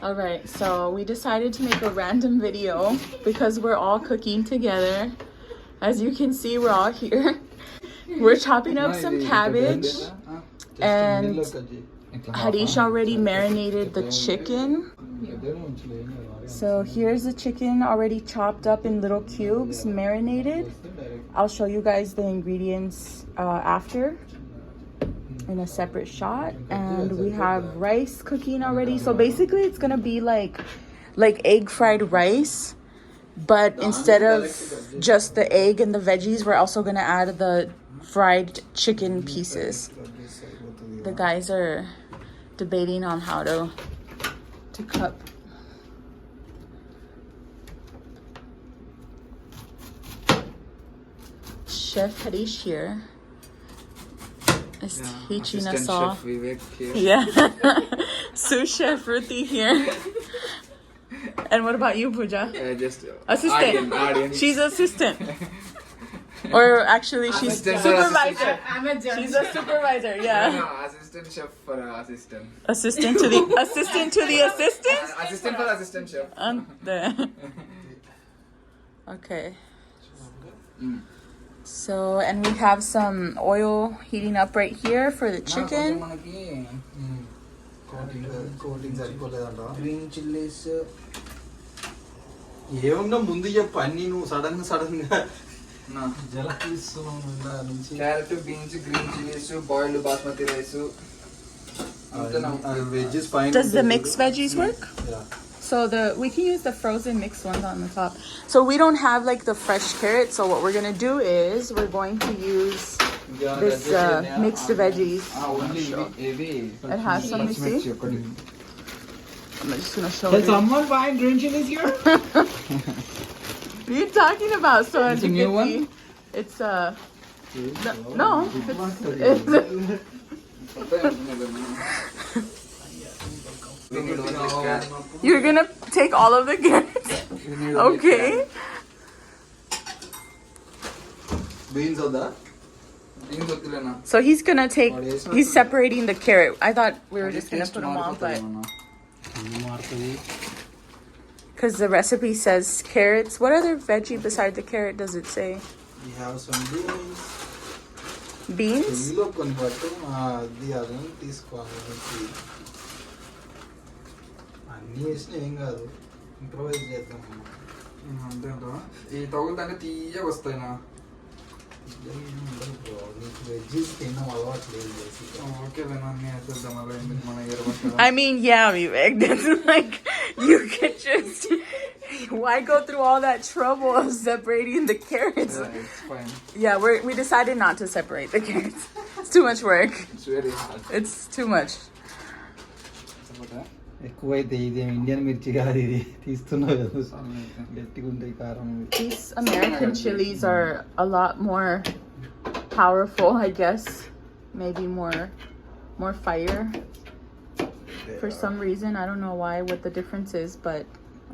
All right, so we decided to make a random video because we're all cooking together. As you can see, we're all here. We're chopping up some cabbage, and Harish already marinated the chicken. So here's the chicken already chopped up in little cubes, marinated. I'll show you guys the ingredients after in a separate shot. And we have rice cooking already. So basically it's gonna be like egg fried rice, but instead of just the egg and the veggies, we're also gonna add the fried chicken pieces. The guys are debating on how to cut. Chef Harish here is teaching us all. Chef Vivek here. Yeah. Sous Chef Ruthie here. And what about you, Pooja? Just Assistant. audience. She's assistant. Or actually, she's Assistant. supervisor. I'm a judge. She's a supervisor. Yeah. No, assistant chef for assistant. Assistant to the assistant to the assistant. Assistant for assistant chef. Okay. So, and we have some oil heating up right here for the chicken. Green chilies. ఏమన్నా ముందు చెప్పు అన్ని నువ్వు sudden గా Carrot, beans, green chilies, boiled basmati rice. veggies. Does the mixed veggies work? Yeah. So we can use the frozen mixed ones on the top. So we don't have like the fresh carrot. So what we're gonna do is we're going to use this mixed veggies. It has some. You see? I'm just gonna show you. Someone buying green chilies here? What are you talking about? So It's a new one? It's no. You're gonna take all of the carrots? Okay. Beans of that. So he's gonna take. He's separating the carrot. I thought we were just gonna put them all, but because the recipe says carrots. What other veggie beside the carrot does it say? We have some beans. Beans? ఇందులో కొన్ని పట్టు అది అదని తీసుకోవాలి. అన్నీ వేసినా ఏం కాదు, ఇంప్రూవైజ్ చేద్దాం. ఈ తగులుతానే తీయగా వస్తాయి నా. వెజ్జీస్ తినడం అలవాటు లేదు. ఓకే అన్నీ వేసేద్దాం అలా మన I mean, yeah, Vivek. That's like you can just. Why go through all that trouble of separating the carrots? Yeah, it's fine. Yeah, we decided not to separate the carrots. It's too much work. It's very hard. It's too much. ఎక్కువైతే ఇది Indian మిర్చి కాదు, ఇది తీస్తున్నావు కదా, గట్టిగా ఉంటాయి కారం. These American chilies are a lot more powerful, I guess. Maybe more fire. For some reason, I don't know why, what the difference is, but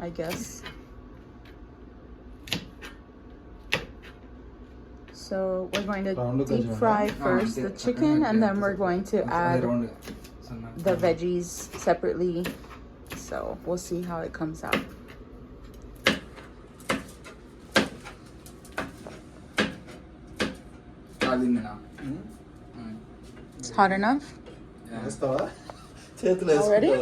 I guess. So we're going to deep fry first the chicken, and then we're going to add the veggies separately. So we'll see how it comes out. It's hot enough? Already?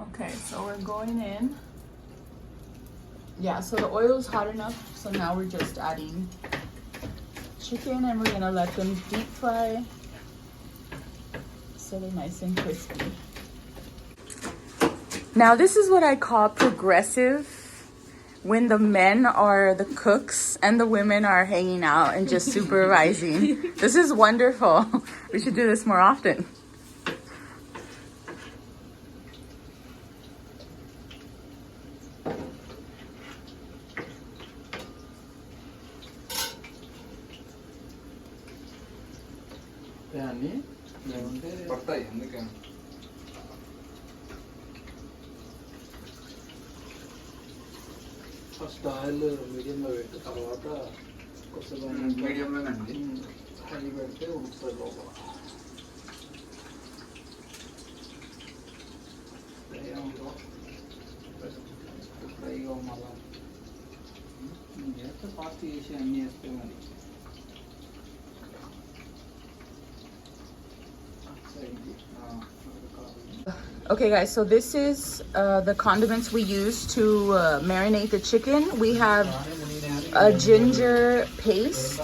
Okay, so we're going in. Yeah, so the oil is hot enough. So now we're just adding chicken, and we're gonna let them deep fry so they're nice and crispy. Now this is what I call progressive, when the men are the cooks and the women are hanging out and just supervising. This is wonderful. We should do this more often. పడతాయి ఎందుకని. First oil మీడియంలో పెట్టి తర్వాత మీడియంలోనండి. High పెడితే ఉడుకుతుంది లోపల. Fast చేసి అన్నీ వేస్తే మరి Okay guys, so this is the condiments we use to marinate the chicken. We have a ginger paste.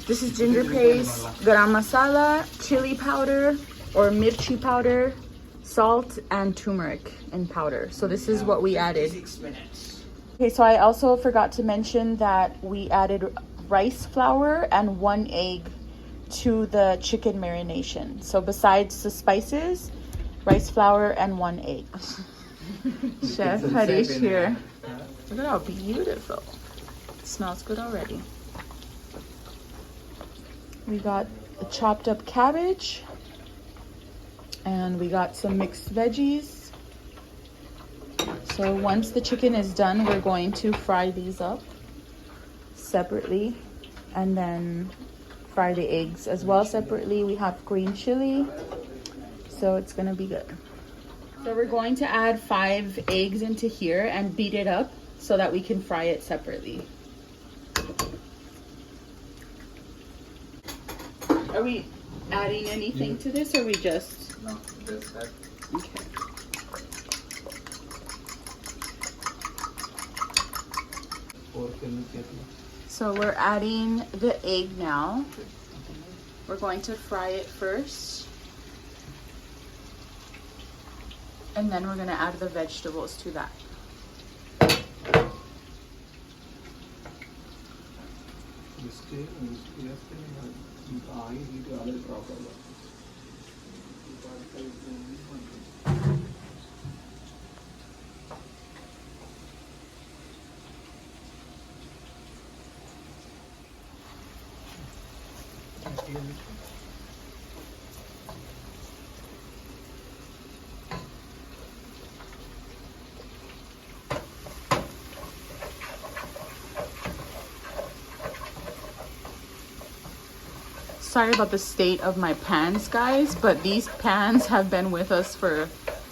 This is ginger paste, garam masala, chili powder or mirchi powder, salt and turmeric in powder. So this is what we added. 6 minutes. Okay, so I also forgot to mention that we added rice flour and 1 egg to the chicken marination. So besides the spices, rice flour and 1 egg. Chef Harish here. Look at how beautiful. It smells good already. We got a chopped up cabbage and we got some mixed veggies. So once the chicken is done, we're going to fry these up separately and then fry the eggs as well separately. We have green chili, so it's gonna be good. So we're going to add 5 eggs into here and beat it up so that we can fry it separately. Are we adding anything to this or we just... No, just that. Okay. So we're adding the egg now. We're going to fry it first. And then we're going to add the vegetables to that. Sorry about the state of my pans, guys, but these pans have been with us for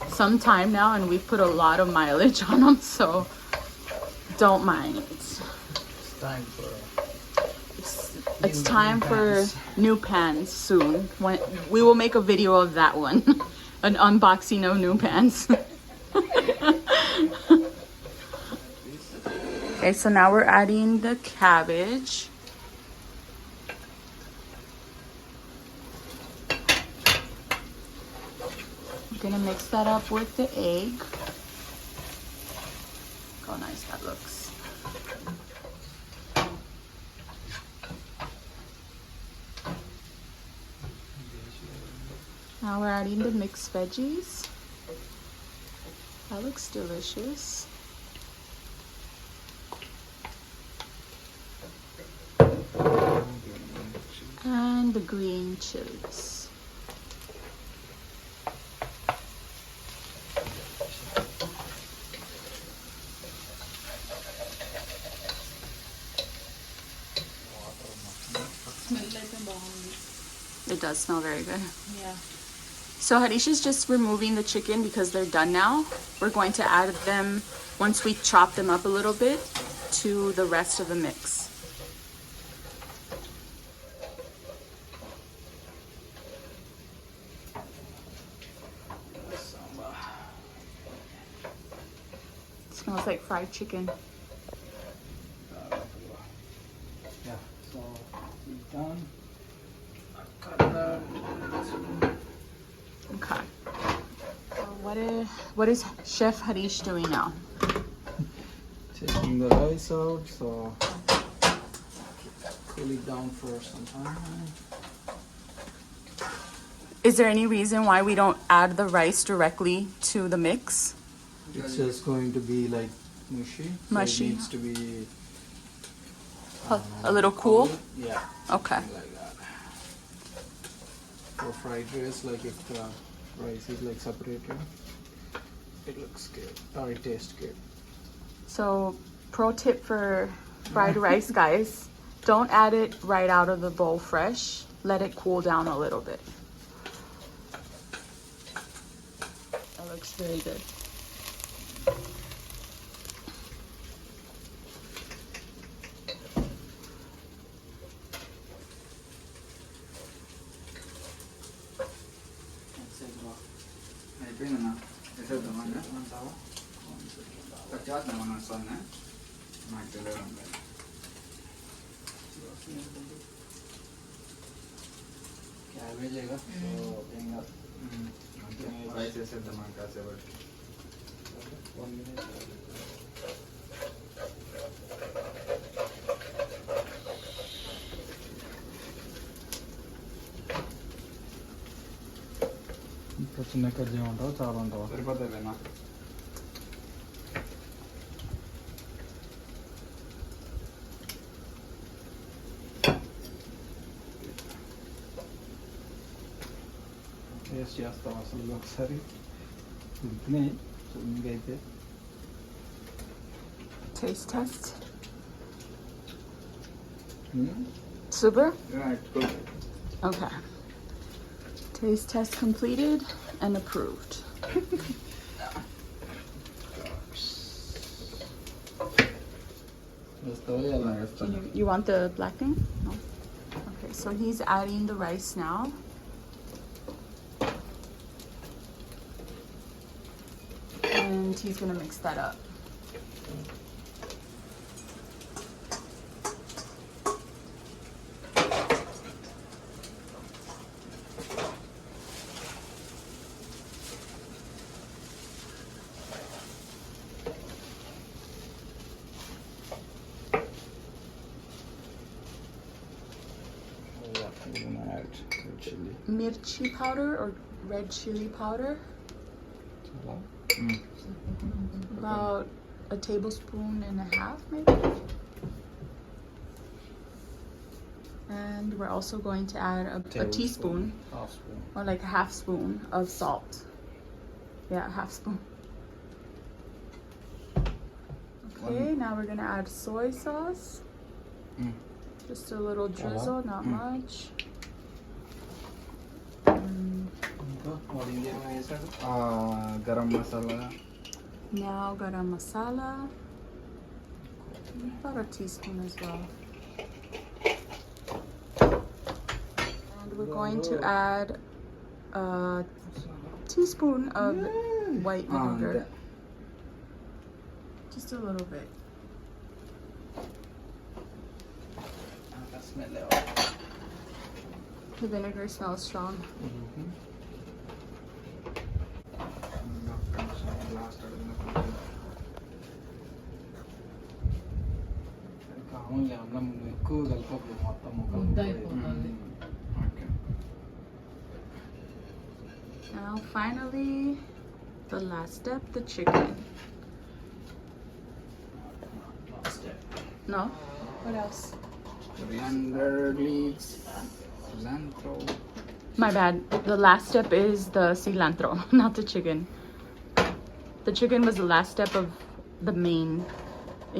some time now and we've put a lot of mileage on them, so don't mind. It's time for new pans soon. We will make a video of that one. An unboxing of new pans. Okay, so now we're adding the cabbage. Gonna mix that up with the egg. Look how nice that looks. Now we're adding the mixed veggies. That looks delicious. And the green chilies. It does smell very good. Yeah. So Harish is just removing the chicken because they're done now. We're going to add them once we chop them up a little bit to the rest of the mix. Smells like fried chicken. Yeah, so it's done. Okay. So what is Chef Harish doing now? Taking the rice out, so cool it down for some time. Is there any reason why we don't add the rice directly to the mix? It's just going to be like mushy. Mushy. So it needs to be A little cool? Yeah. Okay. Like that. For fried rice, like if the rice is like separated, it looks good or it tastes good. So pro tip for fried rice, guys, don't add it right out of the bowl fresh. Let it cool down a little bit. That looks very good. అయిపోయిందన్నా వేసేద్దామా అంటావా cut చేద్దామన్నా వస్తాను నాకు తెలియదు క్యాబేజీగా ఏం కాదు rice వేసేద్దామా కాసేపటి ఇంకా చిన్న కట్ చేయమంటావా చాలా ఉంటావా సరిపోతుందేనా టేస్ట్ చేస్తాం అసలు ఒకసారి ఉడికినాయి మీకైతే Taste test. Super? Yeah, it's good. Okay. Taste test completed and approved. You want the black thing? No. Okay, so he's adding the rice now. And he's gonna mix that up. Mirchi powder or red chili powder. About a tablespoon and a half, maybe. And we're also going to add a teaspoon, half spoon. or like a half spoon of salt. Yeah, a half spoon. Okay, now we're gonna add soy sauce. Just a little drizzle, not much. Garam masala. Now garam masala. About a teaspoon as well. And we're going to add a teaspoon of white vinegar. Just a little bit. The vinegar smells strong. అన్నం ఎక్కువ కలపకు మొత్తం ముక్కలు. Now finally, the last step, the chicken. No? What else? Coriander leaves, cilantro. My bad. The last step is the cilantro, not the chicken. The chicken was the last step of the main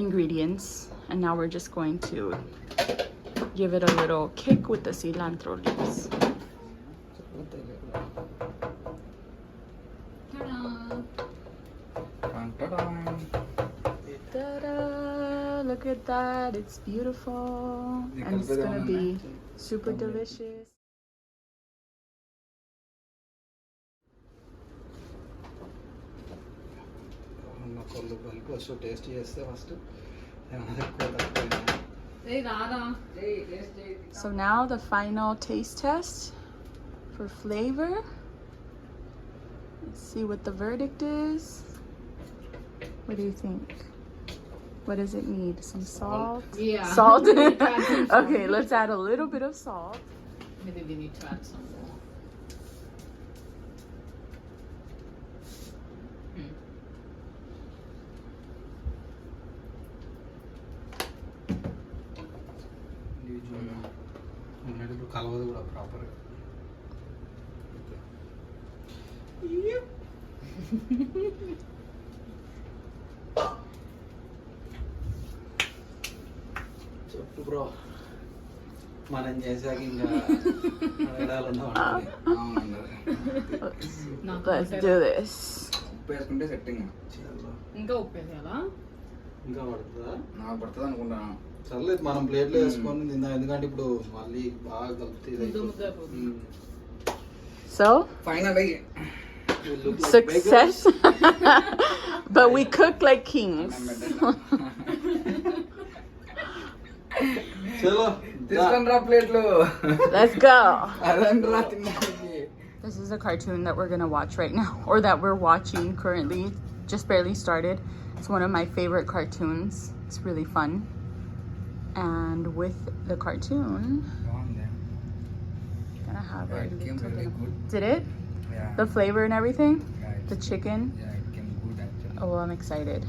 ingredients, and now we're just going to give it a little kick with the cilantro leaves. Ta-da! Look at that. It's beautiful. And it's gonna be super delicious. Kollu కలిపి వచ్చి taste చేస్తే first So now the final taste test for flavor. Let's see what the verdict is. What do you think? What does it need? Some salt? Yeah. Salt? Okay, let's add a little bit of salt. Maybe we need to add some more. ఉన్నట్టు కలవదు కూడా ప్రాపర్గా. చెప్పు bro మనం చేసాక ఇంకా Let's do this. ఉప్పు వేసుకుంటే సెట్టింగ్ ఇంకా ఉప్పు వేయాలా? ఇంకా పడుతుందా? నాకు పడుతుంది అనుకుంటాను. సర్లేదు మనం ప్లేట్లో వేసుకొని తిందాం, ఎందుకంటే ఇప్పుడు మళ్ళీ బాగా కలిపితే So, final You look like Success. But we cook like kings. చలో తీసుకొని రా ప్లేట్లు. Let's go. అదండి రా తినడానికి. This is a cartoon that we're gonna watch right now, or that we're watching currently. Just barely started. It's one of my favorite cartoons. It's really fun. And with the cartoon, బాగుంది. gonna have Yeah, a it came little really bit of- good. Did it? Yeah. The flavor and everything? Yeah, The chicken? yeah, it came good actually. Oh, I'm excited.